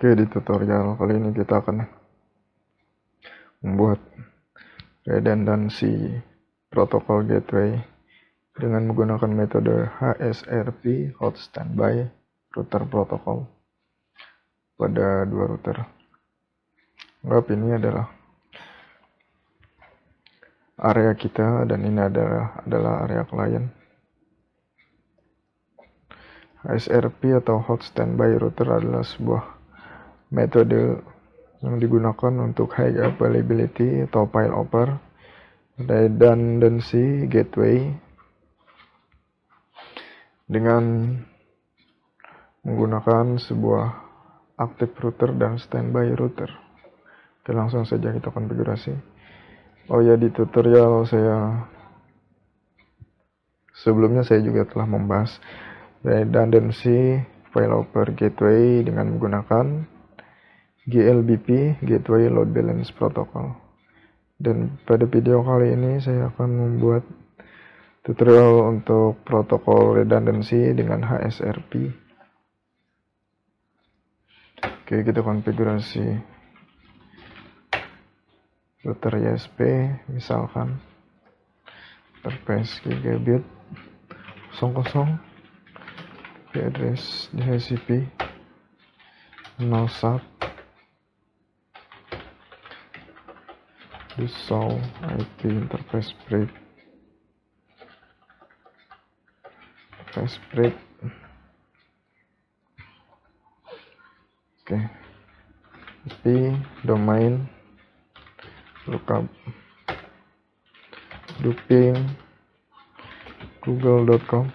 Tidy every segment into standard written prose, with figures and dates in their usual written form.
Oke, di tutorial kali ini kita akan membuat redundancy protokol gateway dengan menggunakan metode HSRP Hot Standby Router Protocol pada dua router. Anggap ini adalah area kita dan ini adalah area klien. HSRP atau Hot Standby Router adalah sebuah metode yang digunakan untuk high availability atau failover redundancy gateway dengan menggunakan sebuah active router dan standby router. Oke, langsung saja kita konfigurasi. Oh ya, di tutorial sebelumnya saya juga telah membahas redundancy failover gateway dengan menggunakan GLBP Gateway Load Balance Protocol. Dan pada video kali ini saya akan membuat tutorial untuk protokol redundancy dengan HSRP. Oke, kita konfigurasi router ISP, misalkan interface gigabit 00, IP address DHCP 01, show IP interface break oke, IP domain lookup duping google.com.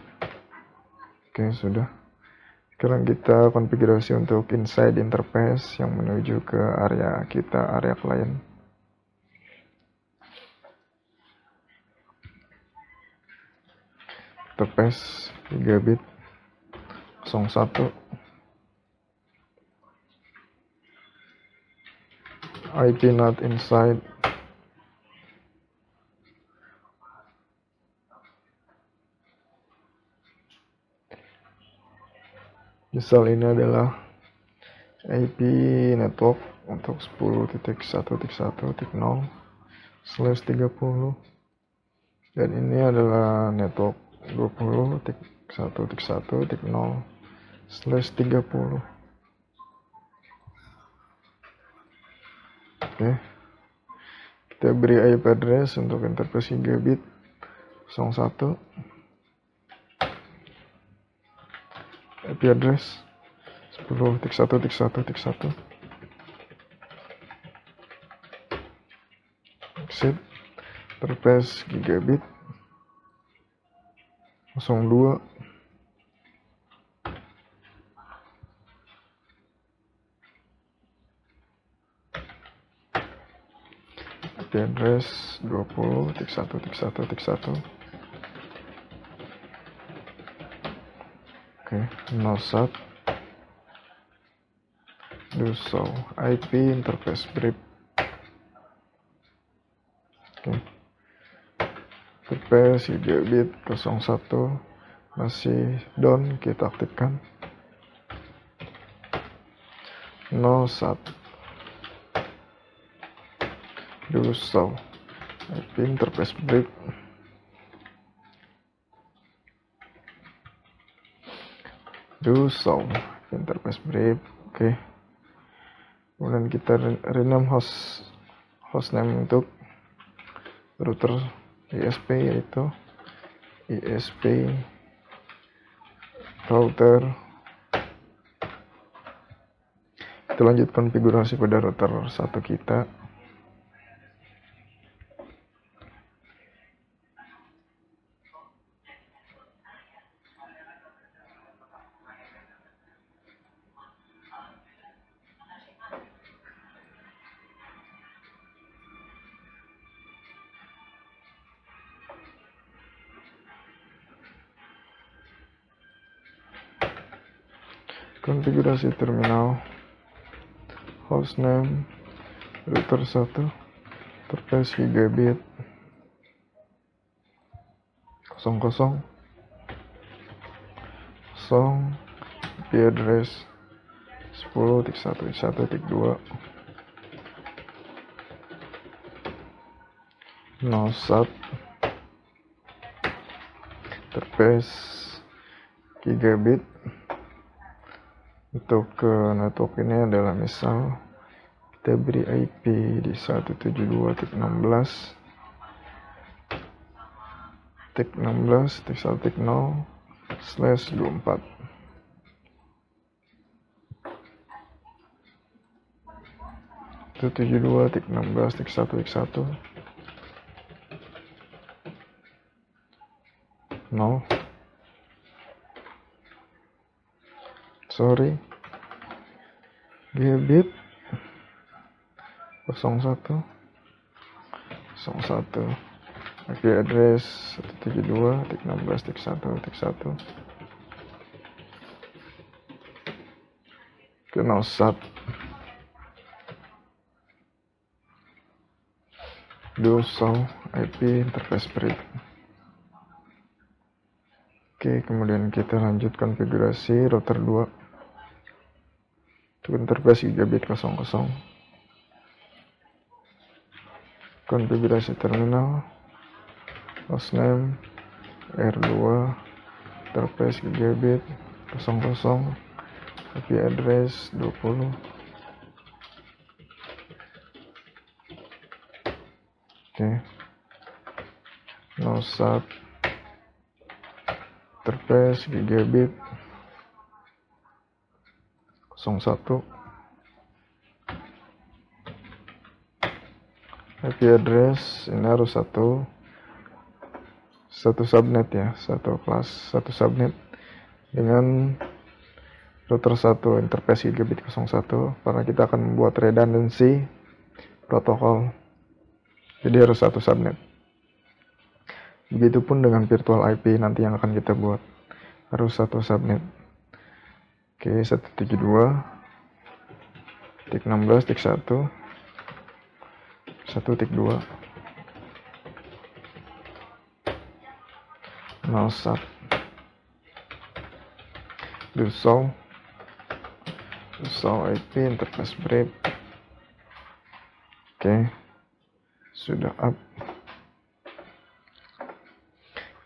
Oke, sudah. Sekarang kita konfigurasi untuk inside interface yang menuju ke area kita, area klien. Interface gigabit 01, IP not inside, misal ini adalah IP network untuk 10.1.1.0/30 dan ini adalah network 20.1.1.0/30. Oke, kita beri IP address untuk interface gigabit 01, IP address 10.1.1.1, exit interface gigabit 02, IP address 20.1.1.1, oke, 01, do show IP interface brief. Oke, interface gigabit 01 masih down, kita aktifkan 01, do show IP interface brief. Do show interface brief. Oke, kemudian kita rename hostname untuk router ISP yaitu ISP router. Kita lanjut konfigurasi pada router 1 kita. Konfigurasi terminal, hostname router 1, interface gigabit 00, IP address 10.1.1.2 0 interface gigabit. Untuk network ini adalah misal kita beri IP di 172.16.0/24. Itu 72.16.1x1 0 gigabit 01 IP address 172.16.1.1 ke 01 dual IP interface brick. Oke, kemudian kita lanjut konfigurasi router 2 untuk interface gigabit 00. Konfigurasi terminal hostname R2 interface gigabit 00 IP address 20. Oke, 01 interface gigabit 01 IP address ini harus satu subnet ya, satu subnet dengan router 1 interface gigabit 01 karena kita akan membuat redundancy protokol, jadi harus satu subnet. Begitupun dengan virtual IP nanti yang akan kita buat, harus satu subnet. Oke, 172.16.1 1.2 01 dual IP interface brick. Oke, sudah up.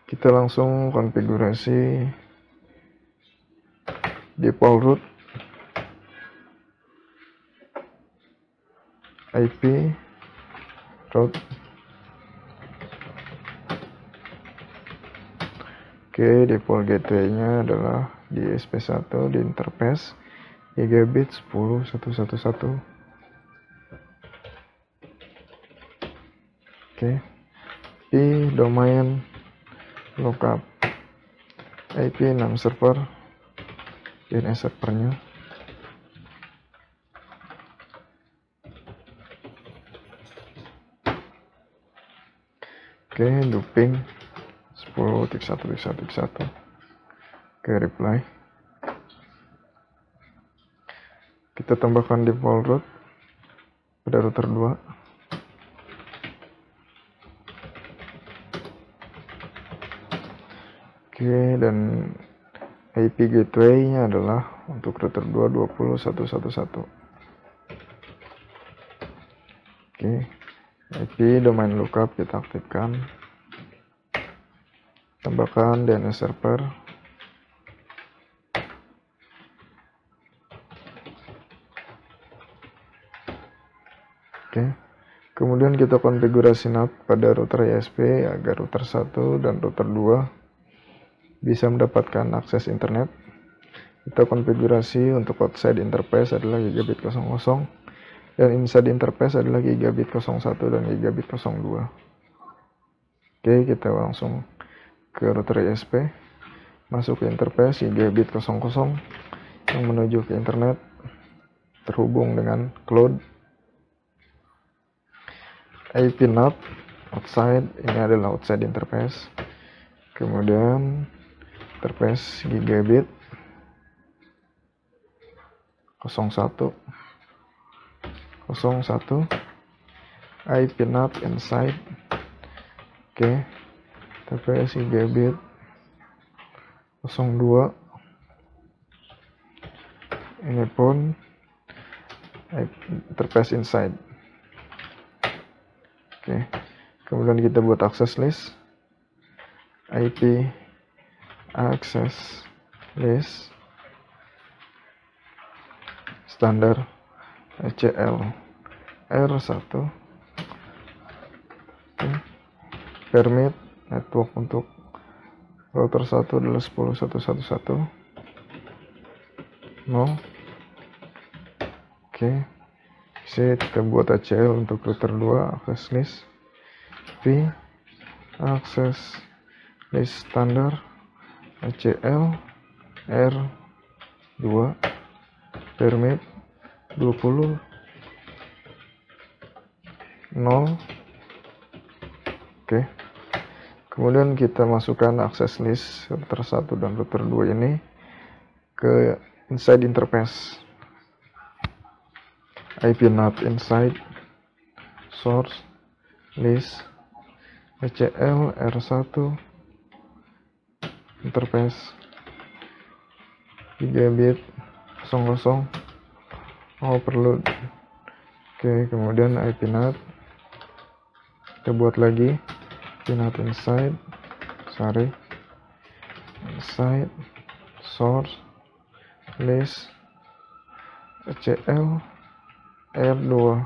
Kita langsung konfigurasi default root IP route. Oke, default gateway-nya adalah di SP1 di interface gigabit 10.1.1.1. Oke, di domain lookup IP name server DNS servernya. Oke, looping 10.1.1.1. Oke, reply. Kita tambahkan default route pada router 2. Oke, dan IP gateway-nya adalah untuk router 2 20.1.1.1. Oke, IP domain lookup kita aktifkan. Tambahkan DNS server. Oke, kemudian kita konfigurasi NAT pada router ISP agar router 1 dan router 2 bisa mendapatkan akses internet. Kita konfigurasi untuk outside interface adalah gigabit 00 dan inside interface adalah gigabit 01 dan gigabit 02. Oke, kita langsung ke router ISP, masuk ke interface gigabit 00 yang menuju ke internet terhubung dengan cloud. IP NAT outside, ini adalah outside interface. Kemudian interface gigabit 01 IP NAT inside. Oke, interface gigabit 02. Ini pun interface inside. Oke, kemudian kita buat access list, IP access list standar ACL R1. Permit network untuk router 1 adalah 10.1.1.1 no. Oke, kita buat ACL untuk router 2 access list P access list standar ACL R2 permit 20 0. Oke, kemudian kita masukkan access list router 1 dan router 2 ini ke inside interface. IP NAT inside source list ACL R1 interface gigabit 00 overload. Oke, kemudian IP NAT kita buat lagi IP NAT inside source list ACL R2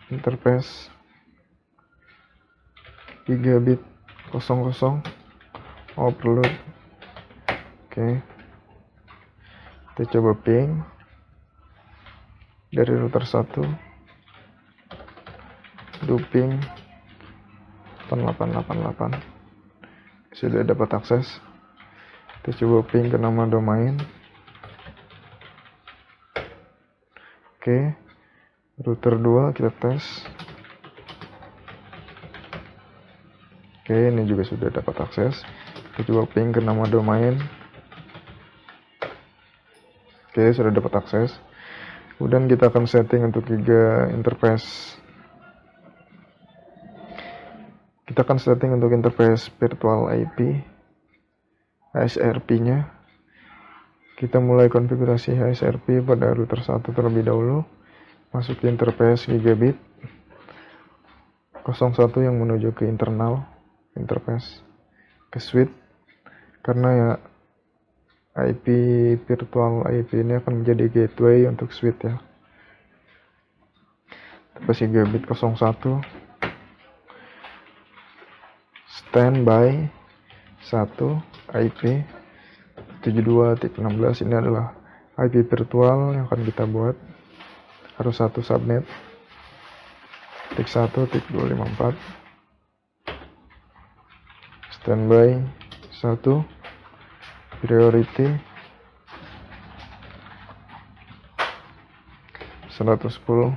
interface gigabit 00 overload. Oke, kita coba ping dari router 1 duping 8888 sudah dapat akses. Kita coba ping ke nama domain. Oke, router 2 kita tes. Oke, ini juga sudah dapat akses. Kita coba ping ke nama domain. Oke, sudah dapat akses. Kemudian kita akan setting untuk giga interface. Kita akan setting untuk interface virtual IP HSRP-nya. Kita mulai konfigurasi HSRP pada router 1 terlebih dahulu. Masuk ke interface gigabit 01 yang menuju ke internal interface ke switch, karena ya IP virtual IP ini akan menjadi gateway untuk switch ya. Interface gigabit 01 standby 1 IP 72.16. Ini adalah IP virtual yang akan kita buat. Harus satu subnet tik 1.254 standby 1 priority 110.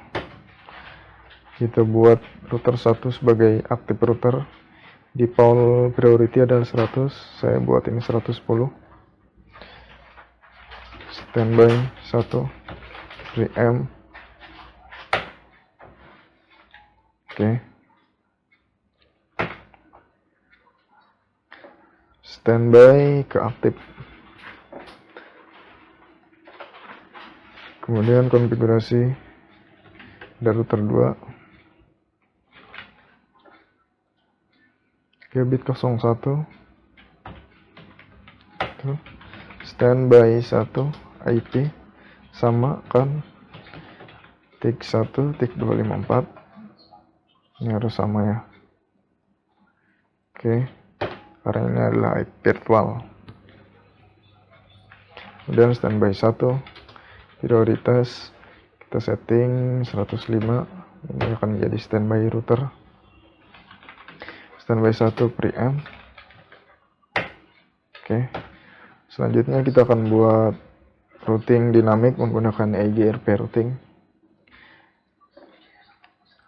Kita buat router 1 sebagai active router. Default priority adalah 100. Saya buat ini 110. Standby 1 preamp. Oke, standby ke aktif. Kemudian konfigurasi dari router 2 gigabit 01 standby 1 IP sama kan tik 1.254. Ini harus sama ya. Oke, karena ini adalah IP virtual. Kemudian standby 1 prioritas kita setting 105. Ini akan menjadi standby router. Standby 1 preamp. Oke, selanjutnya kita akan buat routing dinamik menggunakan EIGRP routing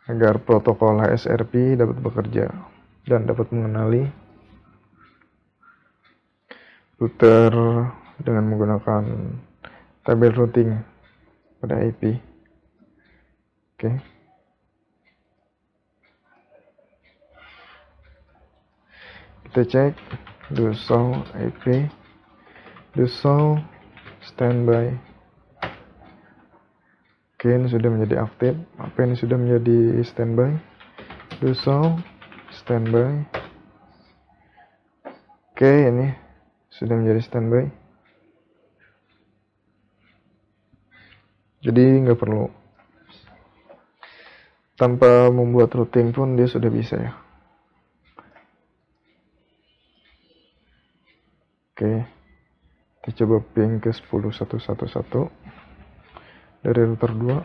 agar protokol HSRP dapat bekerja dan dapat mengenali router dengan menggunakan tabel routing pada IP. Oke. Kita cek do show IP, do show standby Oke, ini sudah menjadi aktif. Apa ini sudah menjadi standby? Do so, standby. Oke, ini sudah menjadi standby. Jadi nggak perlu tanpa membuat routing pun dia sudah bisa ya. Oke, kita coba ping ke 10.1.1.1 dari router 2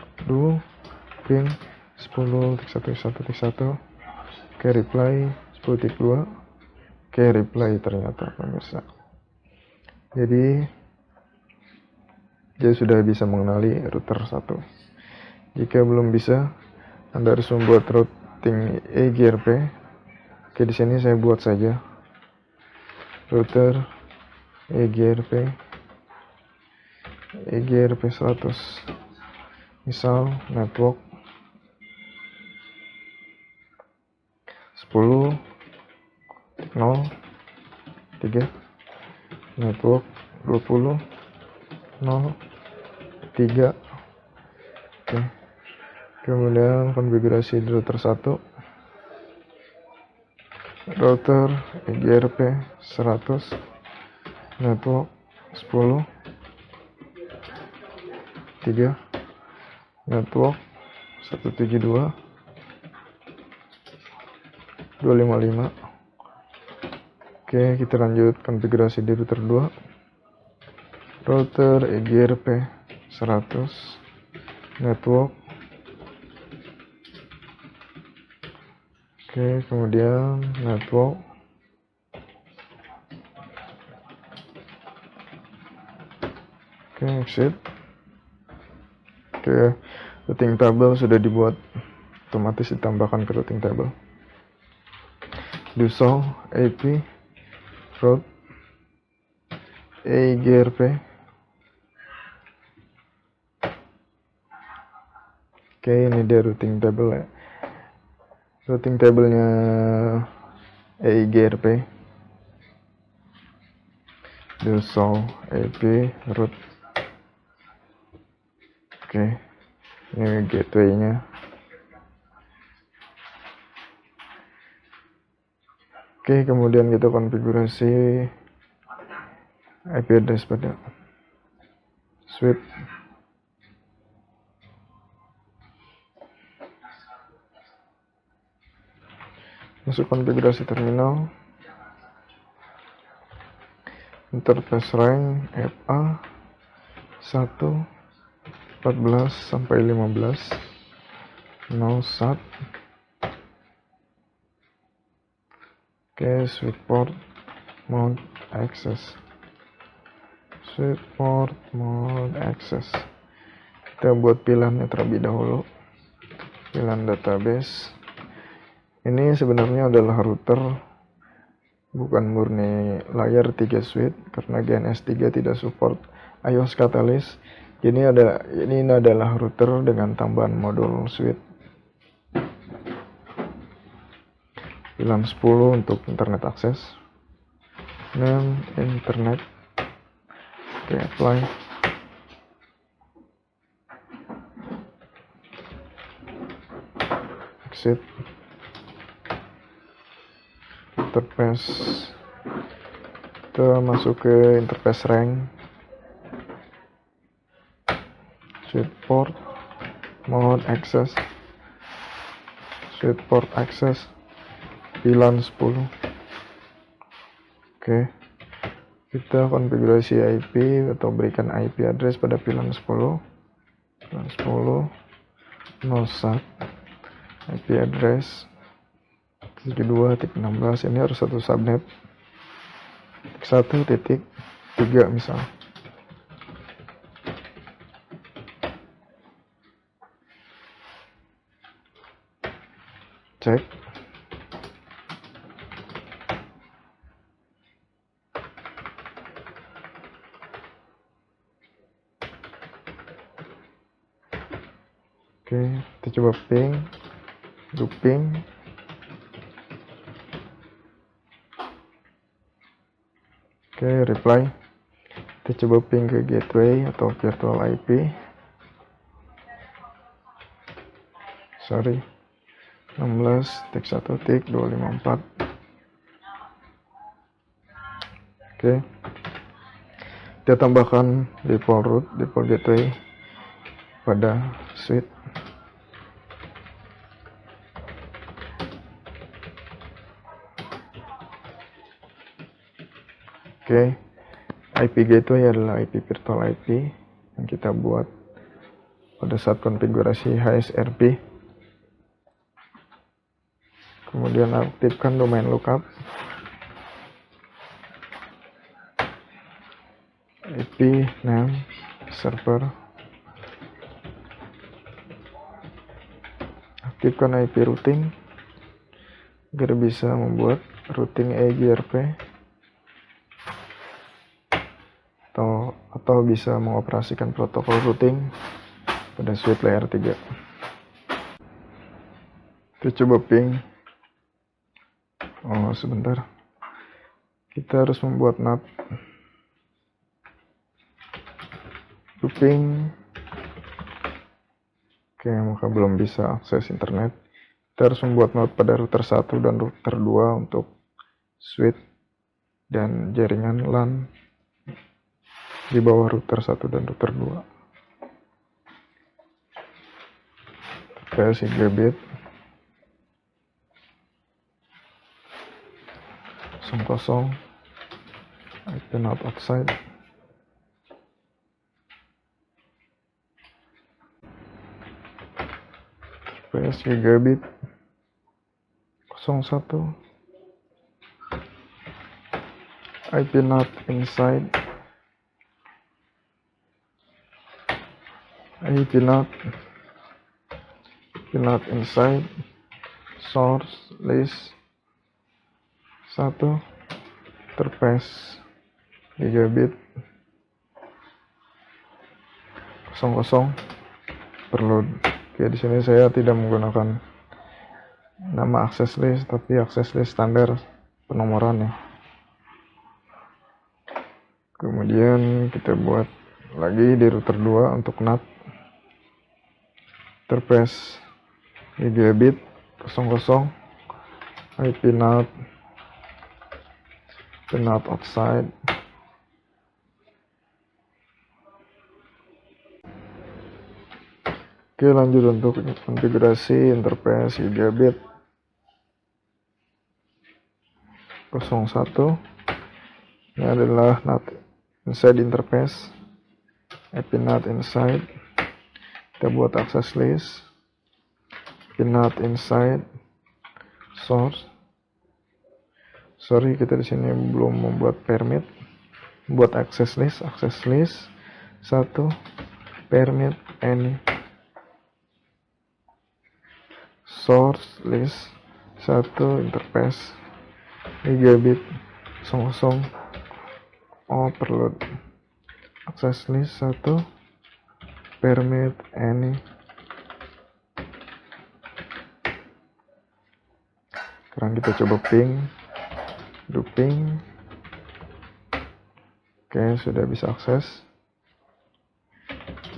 ping 10.1.1.1. Oke, reply 10.2. Oke, reply ternyata pemirsa. Jadi dia sudah bisa mengenali router 1. Jika belum bisa, Anda harus membuat routing EGRP. Oke, di sini saya buat saja router EGRP 100. Misal network 10.0.3, network 20.0.3. Oke. Kemudian konfigurasi di router 1. Router EGRP 100, network 10.3, network 172.255. Oke, kita lanjut konfigurasi di router 2. Router EGRP 100, network. Oke, kemudian network. Oke, exit. Oke, routing table sudah dibuat, otomatis ditambahkan ke routing table. Do so IP route EGRP. Oke, ini dia routing table ya. Routing tablenya EIGRP. Do so IP route. Oke, ini gateway-nya. Oke, kemudian kita konfigurasi IP address pada switch. Masuk konfigurasi terminal. Interface rank FA 1 14 sampai 15 0 SAT. Oke, switch port mode access. Switch port mode access. Kita buat pilihannya terlebih dahulu. Pilihan database. Ini sebenarnya adalah router, bukan murni layar 3 switch karena GNS 3 tidak support iOS Catalyst. Ini adalah router dengan tambahan modul switch. Pilihan 10 untuk internet akses. Name internet. Oke, apply. Exit. Interface. Kita masuk ke interface rank. Switch port mode access. Switch port access. Pilihan 10. Oke, kita konfigurasi IP atau berikan IP address pada pilihan 10. Pilihan 10 NOSAT. IP address 72.16. Ini harus satu subnet. 1.3 misal. Cek. Oke, kita coba ping, looping. Oke, reply. Kita coba ping ke gateway atau virtual IP. sorry 16.1.254. Oke, kita tambahkan default root, default gateway pada switch. Oke, IP gateway adalah IP virtual IP yang kita buat pada saat konfigurasi HSRP. Kemudian aktifkan domain lookup, IP name server, aktifkan IP routing agar bisa membuat routing EGRP atau bisa mengoperasikan protokol routing pada switch layer 3. Kita coba ping. Oh, sebentar. Kita harus membuat NAT. Ping. Oke, maka belum bisa akses internet. Kita harus membuat NAT pada router 1 dan router 2 untuk switch dan jaringan LAN di bawah router 1 dan router 2. TPS 3 bit 00 IP not outside. TPS 3 bit 01 IP not inside. IP not inside. Source list 1 interface 3 bit 00 perload. Oke, di sini saya tidak menggunakan nama access list tapi access list standar penomorannya. Kemudian kita buat lagi di router 2 untuk NAT interface 3 bit 00 IP not outside. Oke, lanjut untuk konfigurasi interface 3 bit 01. Ini adalah NAT inside interface, IP not inside. Kita buat access list, IP not inside, source. Sorry, kita di sini belum membuat permit. Buat access list 1 permit any. Source list 1 interface 3 bit 00 overload. Access list 1 permit any. Sekarang kita coba ping. Ping. Oke, sudah bisa akses.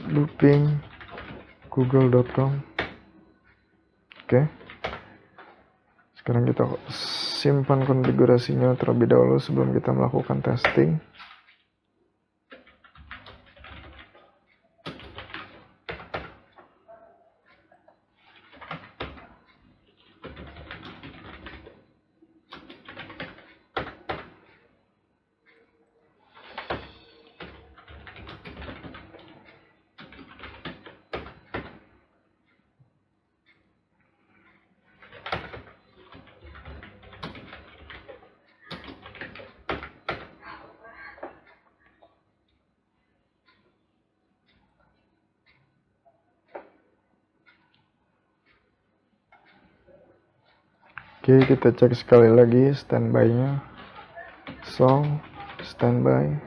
Looping google.com. Oke, sekarang kita simpan konfigurasinya terlebih dahulu sebelum kita melakukan testing. Oke, kita cek sekali lagi standby-nya. So, standby.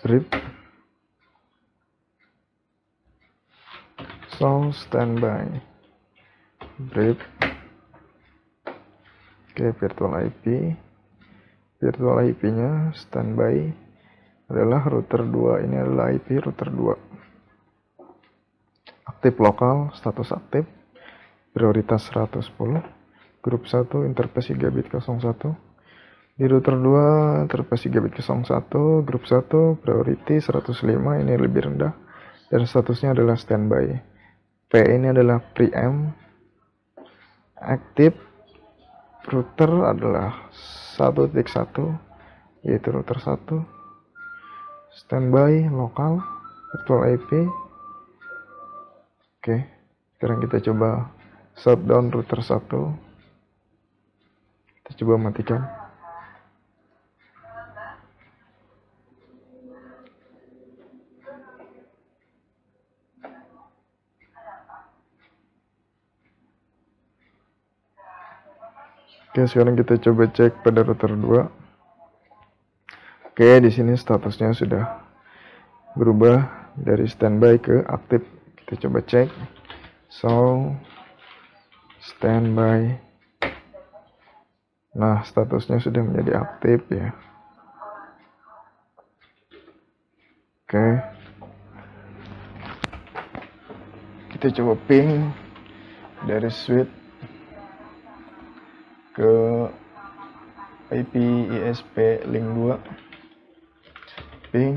Brief. So, standby. Brief. Oke, virtual IP. Virtual IP-nya standby adalah router 2. Ini adalah IP router 2. aktif lokal, status aktif, prioritas 110, grup 1 interface gigabit 01. Di router 2 interface gigabit 01, grup 1 priority 105, ini lebih rendah dan statusnya adalah standby. P ini adalah preamp. Aktif router adalah 1.1, yaitu router 1. Standby lokal virtual IP. Oke, sekarang kita coba shutdown router 1. Kita coba matikan. Oke, sekarang kita coba cek pada router 2. Oke, di sini statusnya sudah berubah dari standby ke aktif. Kita coba cek. So, standby. Nah, statusnya sudah menjadi aktif ya. Oke. Kita coba ping dari switch ke IP ISP link 2. Ping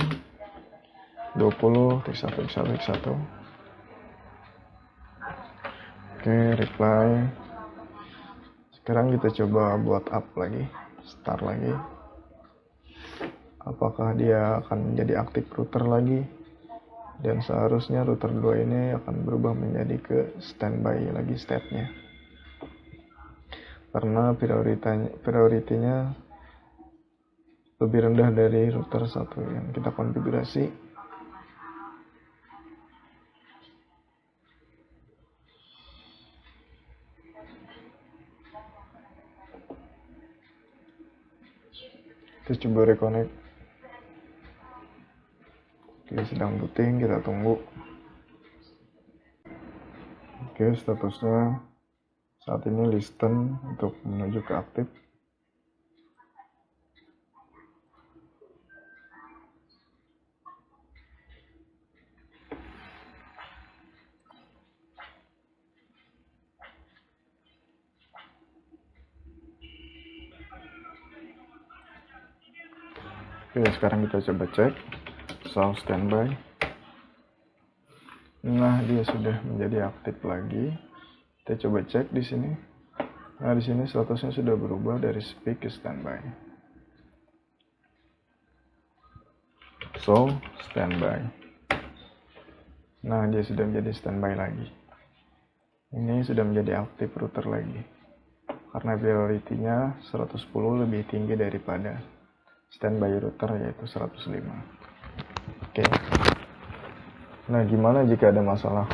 20.1.1.1. Oke, reply. Sekarang kita coba buat up lagi, start lagi. Apakah dia akan menjadi aktif router lagi? Dan seharusnya router 2 ini akan berubah menjadi ke standby lagi state-nya. Karena prioritinya lebih rendah dari router 1 yang kita konfigurasi. Kita coba reconnect. Oke, sedang booting, kita tunggu. Oke, statusnya saat ini listen untuk menuju ke aktif. Oke, sekarang kita coba cek. So, standby. Nah, dia sudah menjadi aktif lagi. Kita coba cek di sini. Nah, di sini statusnya sudah berubah dari speak ke standby. So, standby. Nah, dia sudah menjadi standby lagi. Ini sudah menjadi aktif router lagi. Karena prioritinya 110 lebih tinggi daripada standby router, yaitu 105. Oke. Nah, gimana jika ada masalah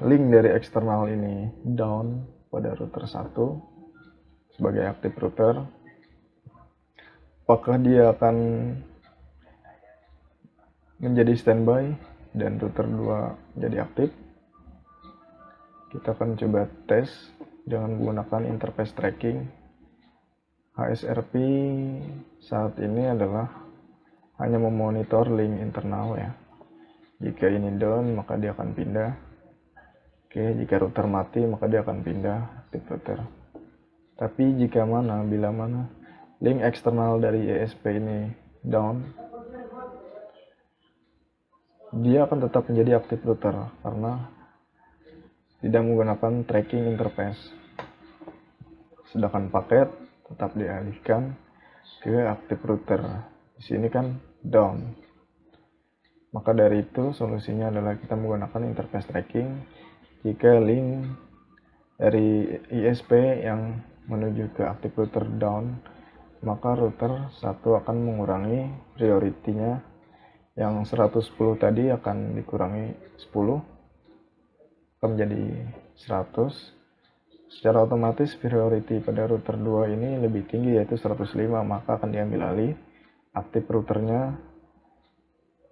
link dari eksternal ini down pada router 1 sebagai aktif router? Apakah dia akan menjadi standby dan router 2 menjadi aktif? Kita akan coba tes dengan menggunakan interface tracking. HSRP saat ini adalah hanya memonitor link internal ya. Jika ini down, maka dia akan pindah. Oke, jika router mati, maka dia akan pindah aktif router. Tapi bila mana link eksternal dari ESP ini down, dia akan tetap menjadi aktif router karena tidak menggunakan tracking interface. Sedangkan paket tetap dialihkan ke aktif router. Di sini kan down. Maka dari itu solusinya adalah kita menggunakan interface tracking. Jika link dari ISP yang menuju ke aktif router down, maka router 1 akan mengurangi prioritinya. Yang 110 tadi akan dikurangi 10, akan menjadi 100. Secara otomatis priority pada router 2 ini lebih tinggi, yaitu 105, maka akan diambil alih aktif routernya.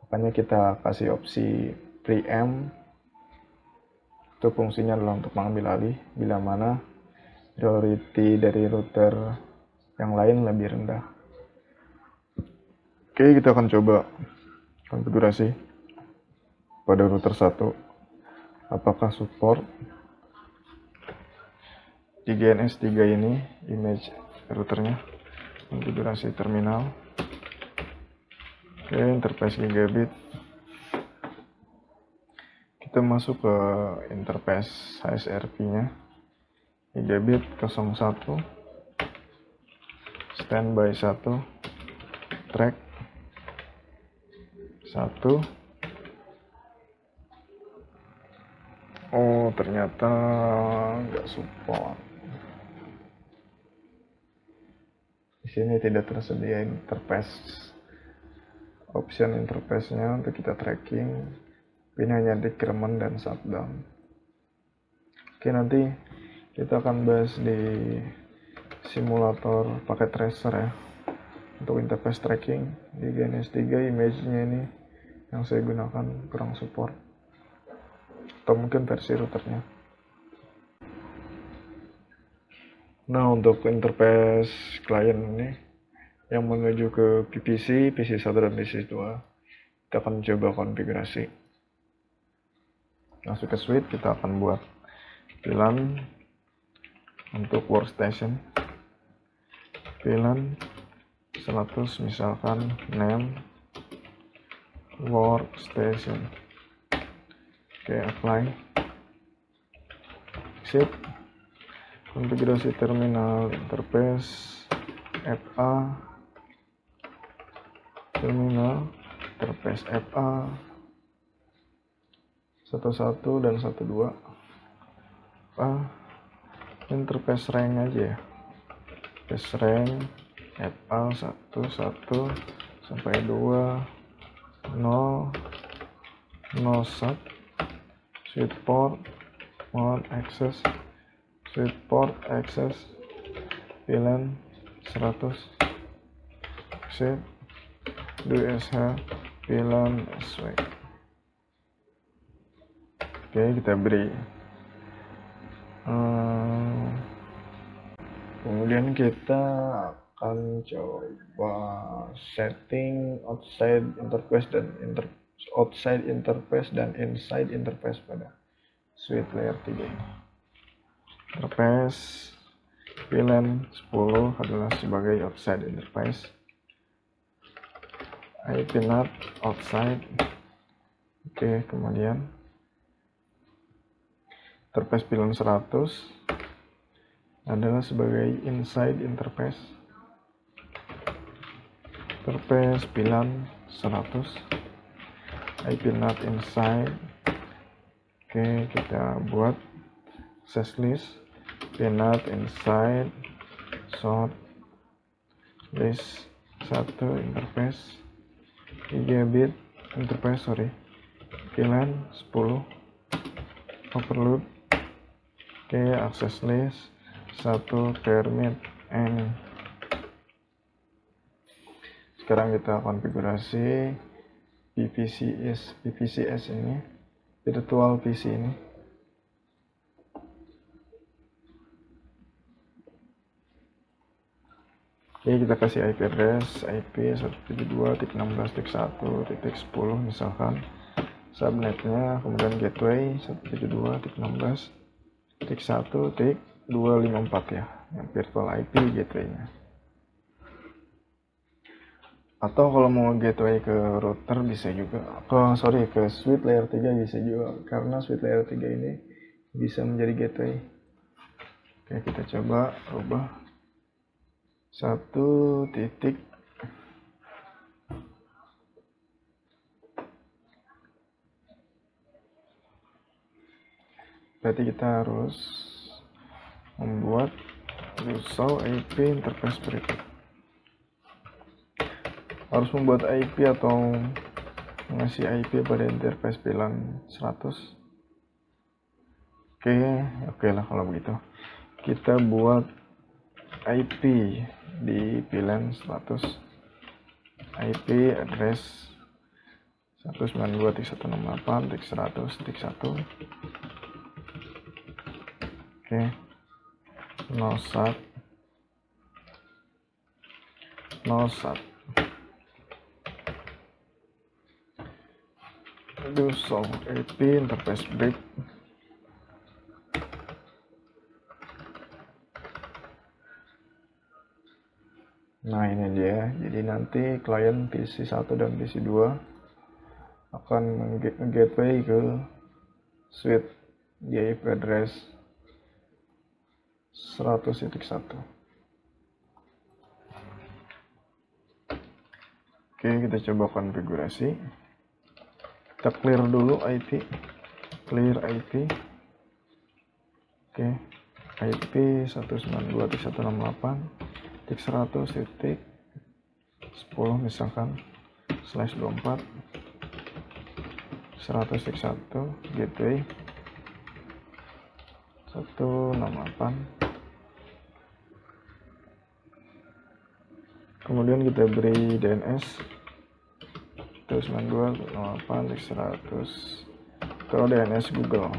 Makanya kita kasih opsi preamp. Itu fungsinya adalah untuk mengambil alih bila mana priority dari router yang lain lebih rendah. Oke, kita akan coba konfigurasi pada router 1. apakah support di GNS3 ini image routernya. Konfigurasi terminal. Oke, interface gigabit. Kita masuk ke interface HSRP nya gigabit 01, standby 1, track 1. Oh, ternyata nggak support. Di sini tidak tersedia interface. Option interface-nya untuk kita tracking, ini hanya decrement dan shutdown. Oke, nanti kita akan bahas di simulator pakai tracer ya. Untuk interface tracking di GNS3 image-nya ini yang saya gunakan kurang support, atau mungkin versi routernya. Nah, untuk interface klien ini yang menuju ke PPC 1 dan PPC 2, kita akan coba konfigurasi. Masuk ke suite, kita akan buat VLAN untuk workstation. VLAN 100, misalkan name workstation. Oke, apply. Exit. Konfigurasi terminal interface FA. Terminal interface FA 11 dan 12. Interface rank aja ya. Interface rank FA 11 sampai 2 0 0 sub switch port mode access switch port access VLAN 100 exit 2SH VLAN SW. Oke, kita beri kemudian kita akan coba setting outside interface dan inside interface pada suite layer 3 ini. Interface VLAN 10 adalah sebagai outside interface. IP NAT outside. Oke, kemudian interface VLAN 100 adalah sebagai inside interface. Interface VLAN 100 IP NAT inside. Oke, kita buat access list VNAT inside short list 1 interface gigabit interface VLAN 10 overload. Oke, access list 1 permit any. Sekarang kita konfigurasi PVCS ini, virtual PC ini. Oke, kita kasih IP address IP 172.16.1.10 misalkan subnetnya, kemudian gateway 172.16.1.254 ya, yang virtual IP gateway-nya. Atau kalau mau gateway ke router bisa juga, ke suite layer 3 bisa juga, karena suite layer 3 ini bisa menjadi gateway. Oke, kita coba rubah 1 titik. Berarti kita harus membuat user IP interface berikut. Harus membuat IP atau mengasih IP pada interface VLAN 100. Oke lah kalau begitu. Kita buat IP di VLAN 100. IP address 192.168.100.1. Oke, 01 do show IP interface break Nah ini dia, jadi nanti klien PC1 dan PC2 akan gateway ke switch di IP address 100.1. Oke, kita coba konfigurasi. Kita clear dulu IP, clear IP. Oke, IP 192.168.100.10 misalkan /24 100.1 gateway 168. Kemudian kita beri DNS 192.168.100 atau DNS Google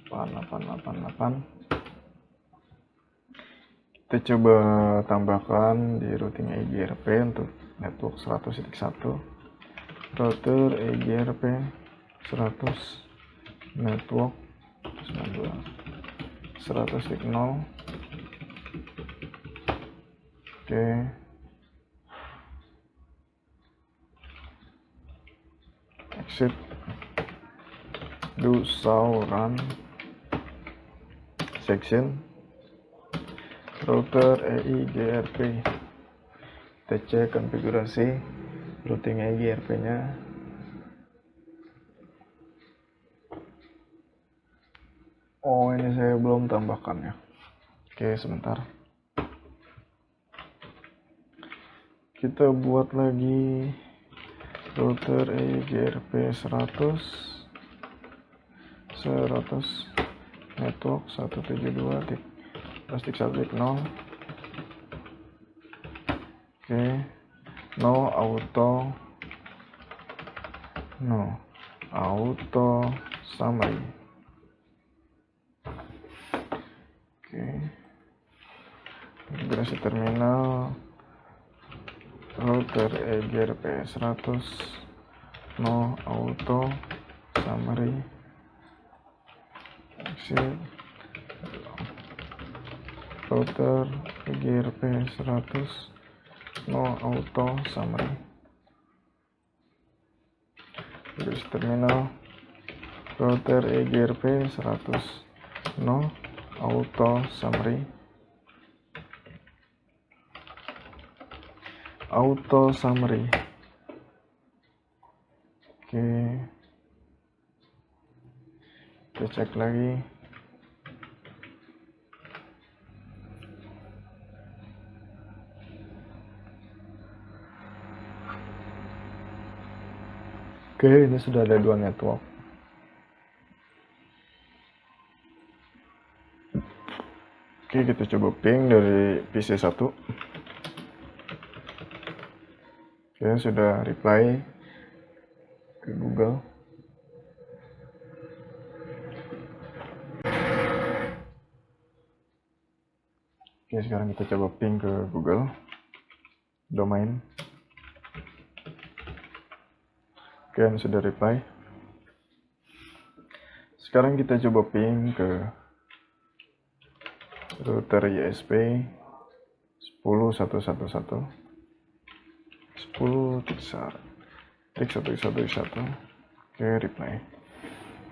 8888. Kita coba tambahkan di routing EGRP untuk network 100.1, router EGRP 100, network 92 100.0. Oke, exit, do show run section router EIGRP. Kita cek konfigurasi routing EIGRP nya. Oh, ini saya belum tambahkan ya. Oke, sebentar. Kita buat lagi router EIGRP 100 network 172.1.0. Oke, no auto summary. Oke, konfigurasi terminal router EIGRP 100, no auto summary. Exit, router EIGRP 100, no auto summary. Konfigurasi terminal router EIGRP 100, no auto summary. Auto summary. Oke, kita cek lagi. Oke, ini sudah ada 2 network. Oke, kita coba ping dari PC1. Oke, sudah reply ke Google. Oke, sekarang kita coba ping ke Google domain. Oke, sudah reply. Sekarang kita coba ping ke router ISP 10.1.1.1 10.1.1.1. Oke, reply.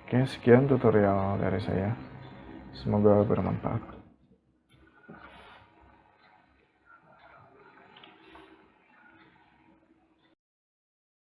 Oke, sekian tutorial dari saya. Semoga bermanfaat.